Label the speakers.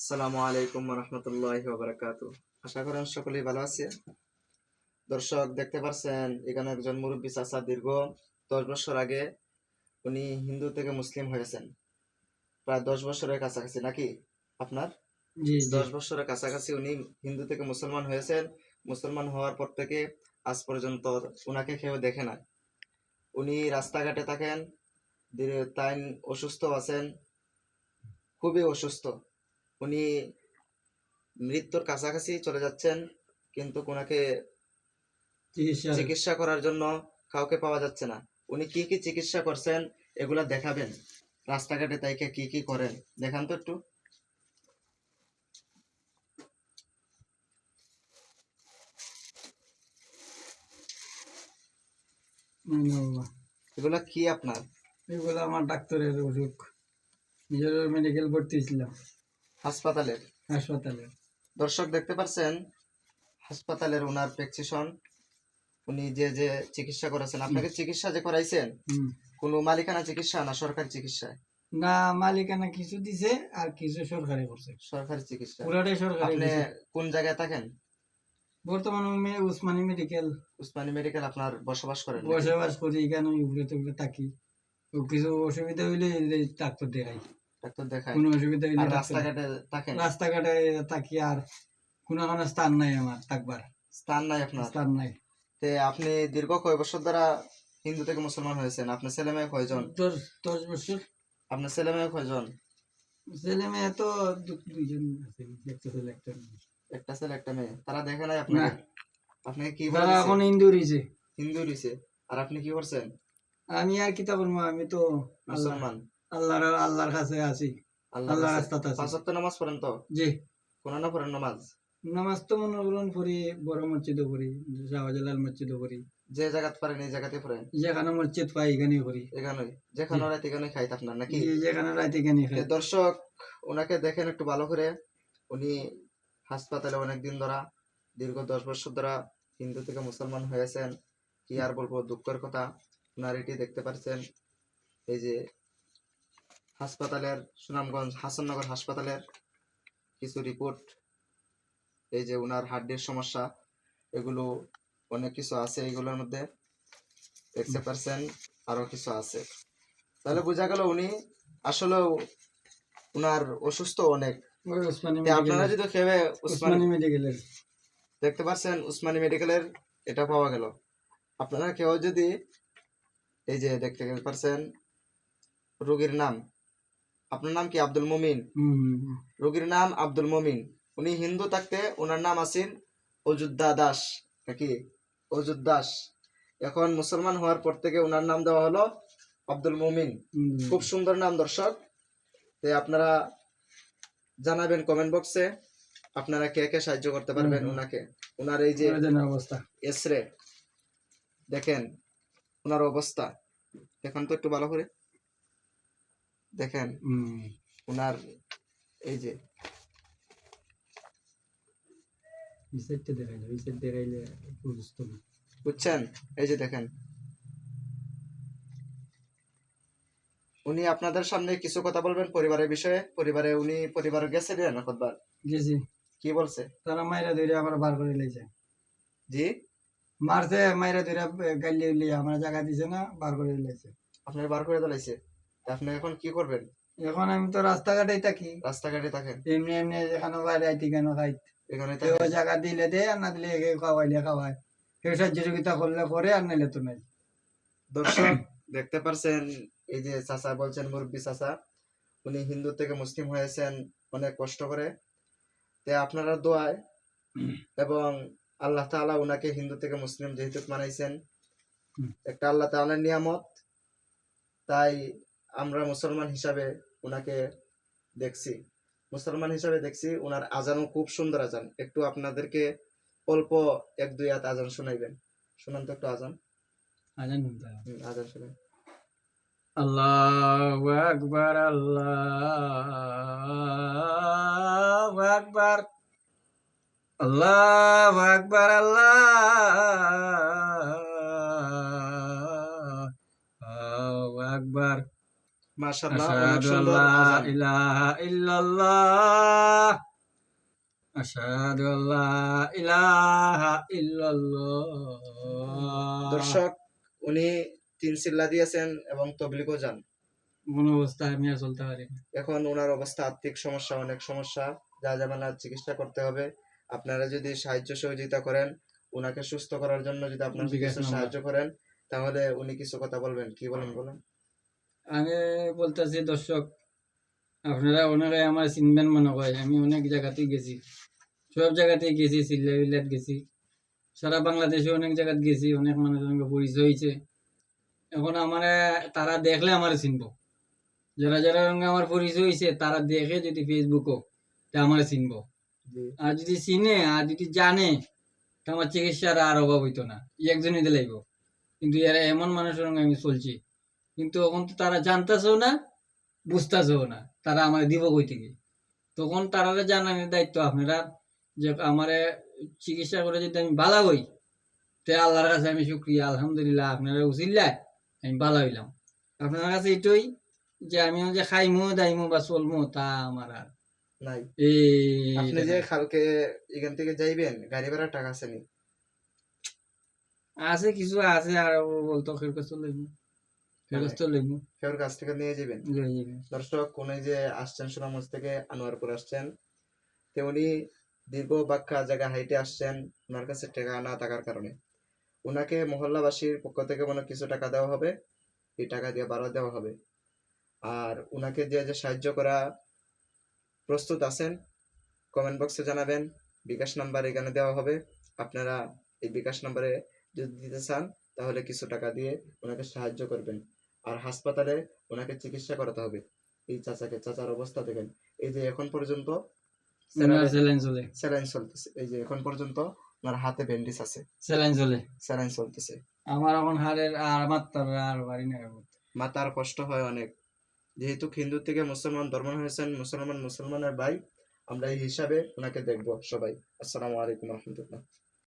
Speaker 1: আসসালামু আলাইকুম রহমতুল্লাহি ওয়া বারাকাতুহু। আশা করেন সকলেই ভালো আছে। দর্শক দেখতে পাচ্ছেন এখানে একজন মুরব্বী চাচা দীর্ঘ 10 বছর আগে উনি হিন্দু থেকে মুসলিম হয়েছেন। প্রায় 10 বছরের কাছাকাছি নাকি আপনার?
Speaker 2: জি জি
Speaker 1: 10 বছরের কাছাকাছি উনি হিন্দু থেকে মুসলমান হয়েছেন। মুসলমান হওয়ার পর থেকে আজ পর্যন্ত উনাকে কেউ দেখে না। উনি রাস্তাঘাটে থাকেন, তাই অসুস্থ আছেন, খুবই অসুস্থ। উনি মৃত্যুর কাছাকাছি চলে যাচ্ছেন, কিন্তু ওনাকে
Speaker 2: চিকিৎসা
Speaker 1: চিকিৎসা করার জন্য কাউকে পাওয়া যাচ্ছে না। উনি কি কি চিকিৎসা করছেন এগুলা দেখাবেন। রাস্তাঘাটে তাইকে কি কি করেন দেখান তো একটু।
Speaker 2: বাবা,
Speaker 1: এগুলা কি আপনার?
Speaker 2: এগুলো আমার ডাক্তারের অসুখ। নিজের মেডিকেল ভর্তি ছিলাম
Speaker 1: হাসপাতালের?
Speaker 2: হাসপাতালে।
Speaker 1: দর্শক দেখতে পাচ্ছেন হাসপাতালের ওনার প্রেসক্রিপশন। উনি যে যে চিকিৎসা করেছেন, আপনাকে চিকিৎসা যে করাইছেন
Speaker 2: হুম।
Speaker 1: কোনো মালিকানা চিকিৎসা না সরকারি চিকিৎসা?
Speaker 2: না, মালিকানা কিছু দিছে আর কিছু সরকারি করছে।
Speaker 1: সরকারি চিকিৎসা।
Speaker 2: পুরাটাই সরকারি
Speaker 1: আপনি
Speaker 2: দিছে।
Speaker 1: কোন জায়গায় থাকেন?
Speaker 2: বর্তমানে আমি উসমানী মেডিকেল
Speaker 1: উসমানী মেডিকেল আপনার বসবাস করেন নাকি?
Speaker 2: বসবাস করি, এখানে উপরে টুকরে থাকি। ও কিছু অসুবিধা হইলে এই ডাক্তার দেখাই।
Speaker 1: ডাক্তার দেখায়?
Speaker 2: কোনো অসুবিধা হইলে
Speaker 1: আর
Speaker 2: ডাক্তার
Speaker 1: রাস্তাঘাটে থাকেন?
Speaker 2: রাস্তাঘাটে থাকি, আর কোনো স্থান নাই আমার থাকবার।
Speaker 1: স্থান নাই আপনার?
Speaker 2: স্থান নাই।
Speaker 1: তে আপনি দীর্ঘ কয় বছর ধরে হিন্দু থেকে মুসলমান হয়েছেন? আপনার ছেলে মেয়ে কয়জন?
Speaker 2: 10 বছর।
Speaker 1: আপনার ছেলে মেয়ে কয়জন?
Speaker 2: ছেলে মেয়ে তো দুইজন আছে, একটা ছেলে একটা মেয়ে।
Speaker 1: একটা ছেলে একটা মেয়ে। তারা দেখে নাই
Speaker 2: না,
Speaker 1: আপনাকে? আপনাকে কি
Speaker 2: তারা
Speaker 1: বলেছে?
Speaker 2: এখন হিন্দু রয়েছে।
Speaker 1: হিন্দু রইছে। আর আপনি কি করছেন?
Speaker 2: আমি আর কি তা বলবো, আমি তো আল্লাহ
Speaker 1: মুসলমান।
Speaker 2: আল্লাহর কাছে আছি,
Speaker 1: আল্লাহর
Speaker 2: আল্লাহর
Speaker 1: কাছে
Speaker 2: রাস্তাতে আছি।
Speaker 1: 5 ওয়াক্ত নামাজ পড়েন তো?
Speaker 2: জি,
Speaker 1: কোন না পড়েন নামাজ?
Speaker 2: নামাজ তো মনে করুন পড়ি, বড় মসজিদও পড়ি, শাহজালাল মসজিদও পড়ি।
Speaker 1: যে জায়গাতে পারেন এই জায়গাতে পড়েন?
Speaker 2: যেখানে মসজিদ পাই এখানেই পড়ি।
Speaker 1: এখানেই? যেখানে রাত এখানে খাইত আপনার নাকি?
Speaker 2: জি, যেখানে রাত এখানেই খাই।
Speaker 1: দর্শক ওনাকে দেখেন একটু ভালো করে। উনি হাসপাতালে অনেকদিন ধরা, দীর্ঘ 10 বছর ধরা হিন্দু থেকে মুসলমান হয়েছেন। কি আর বলবো, দুঃখের কথা। ওনার এটি দেখতে পাচ্ছেন, এই যে হাসপাতালের সুনামগঞ্জ হাসাননগর হাসপাতালের কিছু রিপোর্ট। এই যে ওনার হার্টের সমস্যা, এগুলো অনেক কিছু আছে এগুলোর মধ্যে দেখতে পাচ্ছেন, আরো কিছু আছে। তাহলে বোঝা গেল উনি আসলেও উনার অসুস্থ অনেক।
Speaker 2: ওই উসমানী
Speaker 1: আপনারা যদি খেয়ে
Speaker 2: উসমানী মেডিকেলের
Speaker 1: দেখতে পাচ্ছেন উসমানী মেডিকেলের এটা পাওয়া গেল। আপনারা কেউ যদি এই যে দেখতে পাচ্ছেন রোগীর নাম, আপনার নাম কি? আব্দুল মুমিন। রোগীর নাম আব্দুল মুমিন। উনি হিন্দু থাকতে ওনার নাম আছেন অযোধ্যা দাস নাকি? অযোধ্যা দাস। এখন মুসলমান হওয়ার পর থেকে ওনার নাম দেওয়া হলো আব্দুল মুমিন। খুব সুন্দর নাম দর্শক। আপনারা জানাবেন কমেন্ট বক্সে আপনারা কে কে সাহায্য করতে পারবেন ওনাকে। ওনার এই যে
Speaker 2: অবস্থা
Speaker 1: এসরে দেখেন, ওনার অবস্থা দেখেন তো একটু ভালো করে দেখেন। ওনার এই যে বুঝছেন, এই যে দেখেন। উনি আপনাদের সামনে কিছু কথা বলবেন পরিবারের বিষয়ে। পরিবারে উনি পরিবার গেছে না কতবার?
Speaker 2: গেছি।
Speaker 1: কি বলছে?
Speaker 2: তারা মাইরা ধরে আমার বার করে লাইছে।
Speaker 1: জি,
Speaker 2: মারছে, মাইরা ধরে গাইলে উইলে আমার জায়গা দিছে না, বার করে লাইছে।
Speaker 1: আপনার বার করে দিলাইছে? আপনি এখন কি করবেন?
Speaker 2: এখন আমি তো রাস্তাঘাটেই থাকি।
Speaker 1: রাস্তাঘাটে থাকেন?
Speaker 2: এমনি এমনি যেখানে বাইরে আইতি কেন খাই,
Speaker 1: এখানে
Speaker 2: কেউ জায়গা দিলে দে, আর না দিলে খাওয়াইলে খাওয়ায়, কেউ সহযোগিতা করলে করে, আর নাইলে তো নাই।
Speaker 1: দর্শক দেখতে পারছেন, এই যে চাচা বলছেন, মুরব্বী চাচা, উনি হিন্দু থেকে মুসলিম হয়েছেন অনেক কষ্ট করে। তে আপনারা দোয়ায় এবং আল্লাহ তাআলা উনাকে হিন্দু থেকে মুসলিম যেহেতু বানাইছেন, একটা আল্লাহ তাআলার নিয়ামত, তাই আমরা মুসলমান হিসাবে উনাকে দেখছি। মুসলমান হিসাবে দেখছি। উনার আজানও খুব সুন্দর আজান। একটু আপনাদেরকে অল্প 1-2 আয়াত আজান শোনাইবেন। শুনান তো একটু আজান। আজান শুনেন।
Speaker 2: আল্লাহু আকবার, আল্লাহু আকবার, আল্লাহু আকবার, আল্লাহু আকবার।
Speaker 1: মাশাআল্লাহ, অনেক
Speaker 2: আশহাদু
Speaker 1: সুন্দর
Speaker 2: আল্লা
Speaker 1: আজান।
Speaker 2: ইলাহা ইল্লাল্লাহ, আশহাদু আল্লা ইলাহা ইল্লাল্লাহ।
Speaker 1: দর্শক, উনি 3 চিল্লা দিয়েছেন এবং তবলিগও যান।
Speaker 2: কোন অবস্থায় আমি আর চলতে পারি না।
Speaker 1: এখন ওনার অবস্থা, আর্থিক সমস্যা, অনেক সমস্যা, যা যাবেনার চিকিৎসা করতে হবে। আপনারা যদি সাহায্য সহযোগিতা করেন, ওনাকে সুস্থ করার জন্য যদি আপনারা
Speaker 2: বিকাশ
Speaker 1: কিছু
Speaker 2: নাম্বার
Speaker 1: সাহায্য করেন, তাহলে উনি কিছু কথা বলবেন। কি বলেন বলেন?
Speaker 2: আমি বলতেছি দর্শক, আপনারা অনেকে আমার চিনবেন মনে হয়, আমি অনেক জায়গাতেই গেছি, সব জায়গাতেই গেছি, সিল্লা বিল্লাত গেছি, সারা বাংলাদেশে অনেক জায়গাত গেছি, অনেক মানুষের সঙ্গে পরিচয় হয়েছে। এখন আমার তারা দেখলে আমার চিনবো, যারা যারা সঙ্গে আমার পরিচয় হয়েছে তারা দেখে যদি ফেসবুকও, তা আমার চিনবো।
Speaker 1: জি,
Speaker 2: আর যদি চিনে আর যদি জানে, তা আমার চিকিৎসার আর অভাব হইতো না, একজনই দিলাইব। কিন্তু এরা এমন মানুষের সঙ্গে আমি চলছি, কিন্তু এখন তো তারা জানতেছেও না, বুঝতেছেও না, তারা আমার দিব কই থেকে। তখন তারা জানানোর দায়িত্ব আপনারা, যে আমার চিকিৎসা করে যদি আমি ভালো হই, তে আল্লাহর কাছে আমি শুক্রিয়া, আলহামদুলিল্লাহ, আপনারা উচিল্লায় আমি ভালো হইলাম। আপনার কাছে এটাই, যে আমিও যে খাইমু দাইমু বা চলমু তা আমার আর
Speaker 1: নাই। আপনি
Speaker 2: এইটা
Speaker 1: যে
Speaker 2: নাই।
Speaker 1: কালকে এখান থেকে যাইবেন, গাড়ি ভাড়ার টাকা আছে নি?
Speaker 2: আছে কিছু আছে, আর ও বলতো ফেরত চলইমু, ফেরত
Speaker 1: মানে
Speaker 2: চলইমু।
Speaker 1: কেউর কাছ থেকে নিয়ে যাবেন? দর্শক, উনি যে আসছেন সুনামগঞ্জ থেকে, আনোয়ারপুর আসছেন, তো উনি দীর্ঘ বাক্কা জায়গা হাইটে আসছেন, ওনার কাছে টাকা না থাকার কারণে। ওনাকে মহল্লাবাসীর পক্ষ থেকে মনে হয় কিছু টাকা দেওয়া হবে, এই টাকা দিয়ে ভাড়া দেওয়া হবে। আর ওনাকে যে যে সাহায্য করা প্রস্তুত আছেন, কমেন্ট বক্সে জানাবেন। বিকাশ নাম্বার এখানে দেওয়া হবে, আপনারা এই বিকাশ নাম্বারে যদি দিতে চান, তাহলে কিছু টাকা দিয়ে ওনাকে সাহায্য করবেন। আর হাসপাতালে ওনাকে চিকিৎসা করাতে হবে। এই চাচার অবস্থা দেখেন, এই যে এখন পর্যন্ত
Speaker 2: স্যালাইন চলে,
Speaker 1: স্যালাইন চলতেছে, এই যে এখন পর্যন্ত ওনার হাতে ব্যান্ডেজ আছে,
Speaker 2: স্যালাইন চলে।
Speaker 1: স্যালাইন চলতেছে।
Speaker 2: আমার এখন হাড়ের আর মাত্রার আর বাড়ি না।
Speaker 1: মাথার কষ্ট হয় অনেক, যেহেতু হিন্দু থেকে মুসলমান ধর্ম হয়েছেন, মুসলমানের ভাই, আমরা এই হিসাবে ওনাকে দেখবো সবাই। আসসালামু আলাইকুম রহমতুল্লাহ।